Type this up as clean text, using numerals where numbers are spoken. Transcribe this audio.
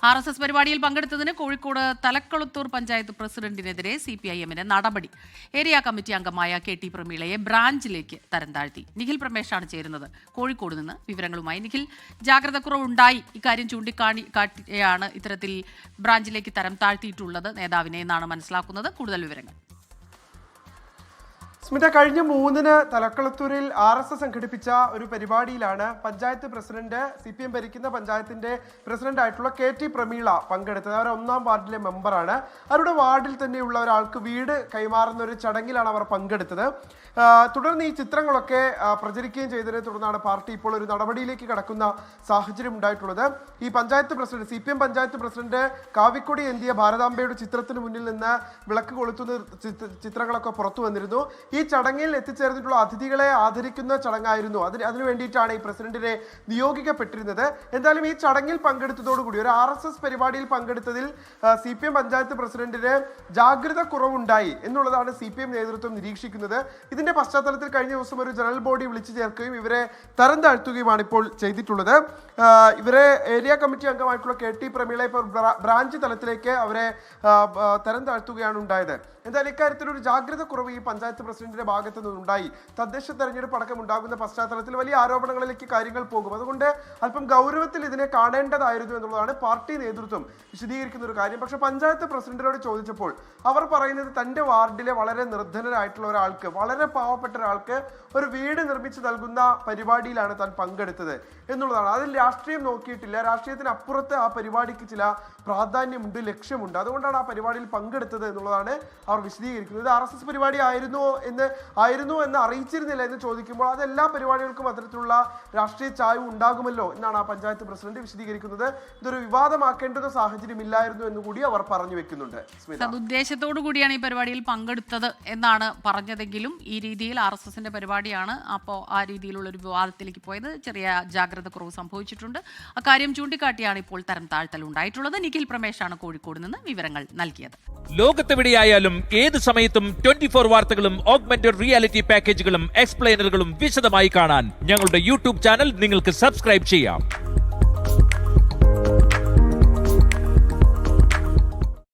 RSS പരിപാടിയിൽ പങ്കെടുത്തതിന് കോഴിക്കോട് തലക്കുളത്തൂർ പഞ്ചായത്ത് പ്രസിഡന്റിനെതിരെ CPIM-ന്റെ നടപടി. Area committee അംഗമായ KT പ്രമീളയെ ബ്രാഞ്ചിലേക്ക് തരം താഴ്ത്തി. നിഖിൽ പ്രമേഷാണ് ചേരുന്നത് കോഴിക്കോട് നിന്ന് വിവരങ്ങളുമായി. നിഖിൽ, ജാഗ്രത കുറവുണ്ടായി ഇക്കാര്യം ചൂണ്ടിക്കാട്ടിയാണ് ഇത്തരത്തിൽ ബ്രാഞ്ചിലേക്ക് തരം താഴ്ത്തിയിട്ടുള്ളത് നേതാവിനെ എന്നാണ് മനസ്സിലാക്കുന്നത്. കൂടുതൽ വിവരങ്ങൾ. സ്മിത, കഴിഞ്ഞ 3-ന് തലക്കുളത്തൂരിൽ RSS സംഘടിപ്പിച്ച ഒരു പരിപാടിയിലാണ് പഞ്ചായത്ത് പ്രസിഡന്റ്, CPM ഭരിക്കുന്ന പഞ്ചായത്തിന്റെ പ്രസിഡന്റ് ആയിട്ടുള്ള KT പ്രമീള പങ്കെടുത്തത്. അവർ 1-ാം വാർഡിലെ മെമ്പറാണ്. അവരുടെ വാർഡിൽ തന്നെയുള്ള ഒരാൾക്ക് വീട് കൈമാറുന്ന ഒരു ചടങ്ങിലാണ് അവർ പങ്കെടുത്തത്. തുടർന്ന് ഈ ചിത്രങ്ങളൊക്കെ പ്രചരിക്കുകയും ചെയ്തതിനെ തുടർന്നാണ് പാർട്ടി ഇപ്പോൾ ഒരു നടപടിയിലേക്ക് കടക്കുന്ന സാഹചര്യം ഉണ്ടായിട്ടുള്ളത്. ഈ panchayat president, CPM panchayat president കാവിക്കൊടി എന്തിയ ഭാരതാംബയുടെ ചിത്രത്തിന് മുന്നിൽ നിന്ന് വിളക്ക് കൊളുത്തുന്ന ചിത്രങ്ങളൊക്കെ പുറത്തു വന്നിരുന്നു. ഈ ചടങ്ങിൽ എത്തിച്ചേർന്നിട്ടുള്ള അതിഥികളെ ആദരിക്കുന്ന ചടങ്ങായിരുന്നു. അതിനു വേണ്ടിയിട്ടാണ് ഈ പ്രസിഡന്റിനെ നിയോഗിക്കപ്പെട്ടിരുന്നത്. എന്തായാലും ഈ ചടങ്ങിൽ പങ്കെടുത്തതോടുകൂടി ഒരു RSS പരിപാടിയിൽ പങ്കെടുത്തതിൽ CPM പഞ്ചായത്ത് പ്രസിഡന്റിന് ജാഗ്രത കുറവുണ്ടായി എന്നുള്ളതാണ് CPM നേതൃത്വം നിരീക്ഷിക്കുന്നത്. ഇതിന്റെ പശ്ചാത്തലത്തിൽ കഴിഞ്ഞ ദിവസം ഒരു ജനറൽ ബോഡി വിളിച്ചു ചേർക്കുകയും ഇവരെ തരം താഴ്ത്തുകയുമാണ് ഇപ്പോൾ ചെയ്തിട്ടുള്ളത്. ഇവരെ ഏരിയ കമ്മിറ്റി അംഗമായിട്ടുള്ള KT പ്രമീള ഇപ്പോൾ ബ്രാഞ്ച് തലത്തിലേക്ക് അവരെ തരം താഴ്ത്തുകയാണ് ഉണ്ടായത്. എന്തായാലും ഇക്കാര്യത്തിൽ ഒരു ജാഗ്രത കുറവ് ഈ പഞ്ചായത്ത് പ്രസിഡന്റിന്റെ ഭാഗത്തു നിന്നുണ്ടായി. തദ്ദേശ തെരഞ്ഞെടുപ്പ് അടക്കം ഉണ്ടാകുന്ന പശ്ചാത്തലത്തിൽ വലിയ ആരോപണങ്ങളിലേക്ക് കാര്യങ്ങൾ പോകും. അതുകൊണ്ട് അല്പം ഗൗരവത്തിൽ ഇതിനെ കാണേണ്ടതായിരുന്നു എന്നുള്ളതാണ് പാർട്ടി നേതൃത്വം വിശദീകരിക്കുന്ന ഒരു കാര്യം. പക്ഷെ പഞ്ചായത്ത് പ്രസിഡന്റിനോട് ചോദിച്ചപ്പോൾ അവർ പറയുന്നത് തന്റെ വാർഡിലെ വളരെ നിർധനരായിട്ടുള്ള ഒരാൾക്ക്, വളരെ പാവപ്പെട്ട ഒരാൾക്ക് ഒരു വീട് നിർമ്മിച്ചു നൽകുന്ന പരിപാടിയിലാണ് താൻ പങ്കെടുത്തത് എന്നുള്ളതാണ്. അതിൽ രാഷ്ട്രീയം നോക്കിയിട്ടില്ല. രാഷ്ട്രീയത്തിന് അപ്പുറത്ത് ആ പരിപാടിക്ക് ചില പ്രാധാന്യമുണ്ട്, ലക്ഷ്യമുണ്ട്. അതുകൊണ്ടാണ് ആ പരിപാടിയിൽ പങ്കെടുത്തത് എന്നുള്ളതാണ് അവർ വിശദീകരിക്കുന്നത്. RSS പരിപാടി ആയിരുന്നു എന്ന് അറിയിച്ചിരുന്നില്ല എന്ന് ചോദിക്കുമ്പോൾ അത് എല്ലാ പരിപാടികൾക്കും അത്തരത്തിലുള്ള രാഷ്ട്രീയ ചായ്വ് ഉണ്ടാകുമല്ലോ എന്നാണ് ആ പഞ്ചായത്ത് പ്രസിഡന്റ് വിശദീകരിക്കുന്നത്. ഇതൊരു വിവാദമാക്കേണ്ടുന്ന സാഹചര്യം ഇല്ലായിരുന്നു എന്ന് കൂടി അവർ പറഞ്ഞു വെക്കുന്നുണ്ട്. സദുദ്ദേശത്തോടു കൂടിയാണ് ഈ പരിപാടിയിൽ പങ്കെടുത്തത് എന്നാണ് പറഞ്ഞതെങ്കിലും ഈ രീതിയിൽ RSSന്റെ പരിപാടിയാണ്, അപ്പോൾ ആ രീതിയിലുള്ള ഒരു വിവാദത്തിലേക്ക് പോയത്. ചെറിയ ജാഗ്രത കുറവ് സംഭവിച്ചിട്ടുണ്ട്. അക്കാര്യം ചൂണ്ടിക്കാട്ടിയാണ് ഇപ്പോൾ തരം താഴ്ത്തൽ ഉണ്ടായിട്ടുള്ളത്. നിഖിൽ പ്രമേഷാണ് കോഴിക്കോട് നിന്ന് വിവരങ്ങൾ നൽകിയത്. ലോകത്തെവിടെയായാലും ഏത് സമയത്തും 24 വാർത്തകളും ഓഗ്മെന്റഡ് റിയാലിറ്റി പാക്കേജുകളും എക്സ്പ്ലെയിനറുകളും വിശദമായി കാണാൻ ഞങ്ങളുടെ YouTube ചാനൽ നിങ്ങൾക്ക് സബ്സ്ക്രൈബ് ചെയ്യാം.